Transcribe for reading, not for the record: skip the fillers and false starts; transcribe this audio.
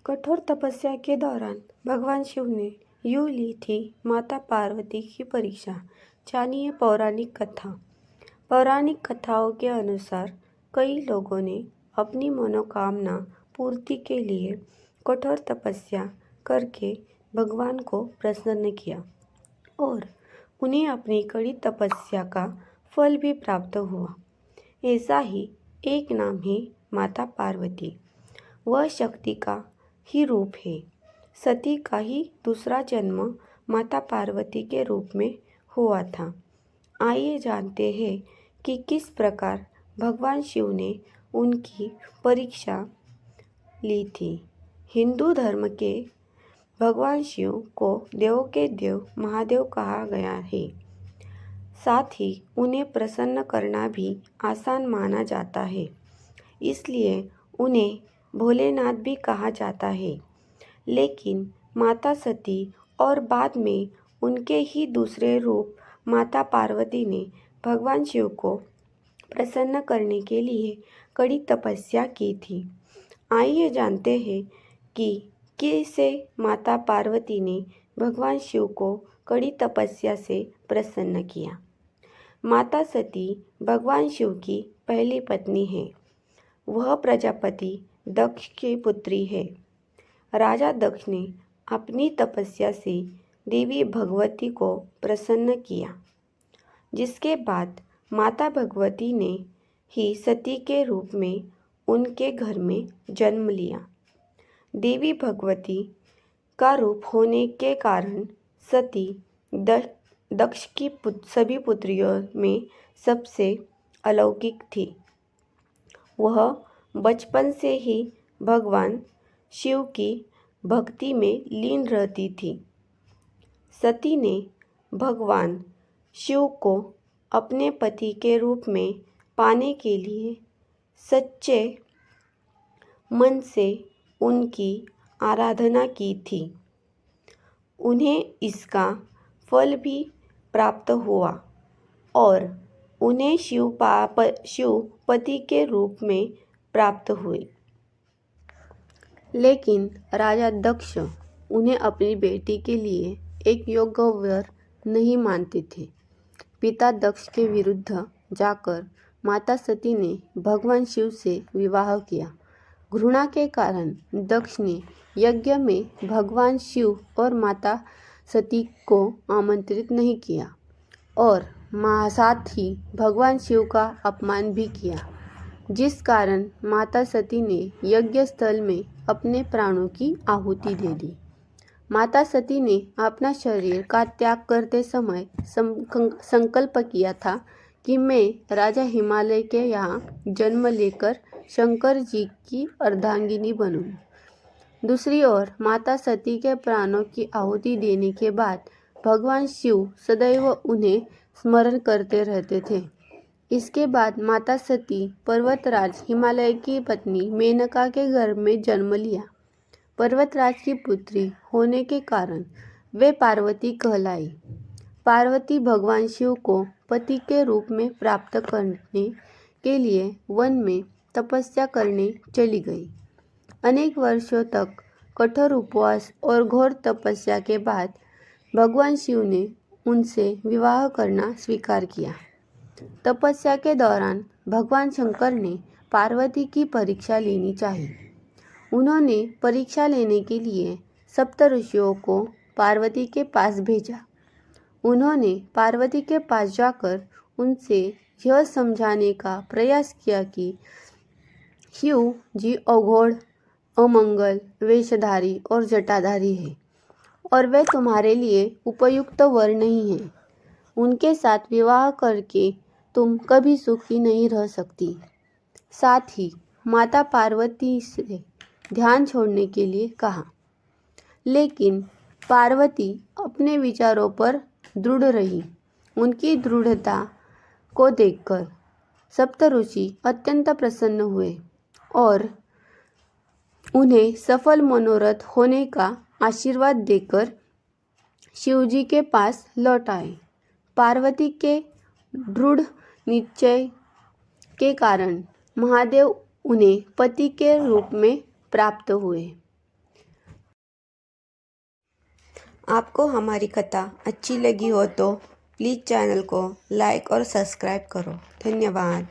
कठोर तपस्या के दौरान भगवान शिव ने यूं ली थी माता पार्वती की परीक्षा। जानिए पौराणिक कथा। पौराणिक कथाओं के अनुसार कई लोगों ने अपनी मनोकामना पूर्ति के लिए कठोर तपस्या करके भगवान को प्रसन्न किया और उन्हें अपनी कड़ी तपस्या का फल भी प्राप्त हुआ। ऐसा ही एक नाम है माता पार्वती। वह शक्ति का ही रूप है। सती का ही दूसरा जन्म माता पार्वती के रूप में हुआ था। आइए जानते हैं कि किस प्रकार भगवान शिव ने उनकी परीक्षा ली थी। हिंदू धर्म के भगवान शिव को देवों के देव महादेव कहा गया है। साथ ही उन्हें प्रसन्न करना भी आसान माना जाता है, इसलिए उन्हें भोलेनाथ भी कहा जाता है। लेकिन माता सती और बाद में उनके ही दूसरे रूप माता पार्वती ने भगवान शिव को प्रसन्न करने के लिए कड़ी तपस्या की थी। आइए जानते हैं कि कैसे माता पार्वती ने भगवान शिव को कड़ी तपस्या से प्रसन्न किया। माता सती भगवान शिव की पहली पत्नी है। वह प्रजापति दक्ष की पुत्री है। राजा दक्ष ने अपनी तपस्या से देवी भगवती को प्रसन्न किया, जिसके बाद माता भगवती ने ही सती के रूप में उनके घर में जन्म लिया। देवी भगवती का रूप होने के कारण सती दक्ष की सभी पुत्रियों में सबसे अलौकिक थी। वह बचपन से ही भगवान शिव की भक्ति में लीन रहती थी। सती ने भगवान शिव को अपने पति के रूप में पाने के लिए सच्चे मन से उनकी आराधना की थी। उन्हें इसका फल भी प्राप्त हुआ और उन्हें शिव पति के रूप में प्राप्त हुए। लेकिन राजा दक्ष उन्हें अपनी बेटी के लिए एक योग्य वर नहीं मानते थे। पिता दक्ष के विरुद्ध जाकर माता सती ने भगवान शिव से विवाह किया। घृणा के कारण दक्ष ने यज्ञ में भगवान शिव और माता सती को आमंत्रित नहीं किया और साथ ही भगवान शिव का अपमान भी किया, जिस कारण माता सती ने यज्ञ स्थल में अपने प्राणों की आहुति दे दी। माता सती ने अपना शरीर का त्याग करते समय संकल्प किया था कि मैं राजा हिमालय के यहाँ जन्म लेकर शंकर जी की अर्धांगिनी बनूं। दूसरी ओर माता सती के प्राणों की आहुति देने के बाद भगवान शिव सदैव उन्हें स्मरण करते रहते थे। इसके बाद माता सती पर्वतराज हिमालय की पत्नी मेनका के गर्भ में जन्म लिया। पर्वतराज की पुत्री होने के कारण वे पार्वती कहलाई। पार्वती भगवान शिव को पति के रूप में प्राप्त करने के लिए वन में तपस्या करने चली गई। अनेक वर्षों तक कठोर उपवास और घोर तपस्या के बाद भगवान शिव ने उनसे विवाह करना स्वीकार किया। तपस्या के दौरान भगवान शंकर ने पार्वती की परीक्षा लेनी चाहिए। उन्होंने परीक्षा लेने के लिए सप्त ऋषियों को पार्वती के पास भेजा। उन्होंने पार्वती के पास जाकर उनसे यह समझाने का प्रयास किया कि शिव जी अघोर, अमंगल, वेशधारी और जटाधारी है और वे तुम्हारे लिए उपयुक्त वर नहीं हैं। उनके साथ विवाह करके तुम कभी सुखी नहीं रह सकती। साथ ही माता पार्वती से ध्यान छोड़ने के लिए कहा। लेकिन पार्वती अपने विचारों पर दृढ़ रही। उनकी दृढ़ता को देखकर सप्तऋषि अत्यंत प्रसन्न हुए और उन्हें सफल मनोरथ होने का आशीर्वाद देकर शिवजी के पास लौट आए। पार्वती के दृढ़ निश्चय के कारण महादेव उन्हें पति के रूप में प्राप्त हुए। आपको हमारी कथा अच्छी लगी हो तो प्लीज़ चैनल को लाइक और सब्सक्राइब करो। धन्यवाद।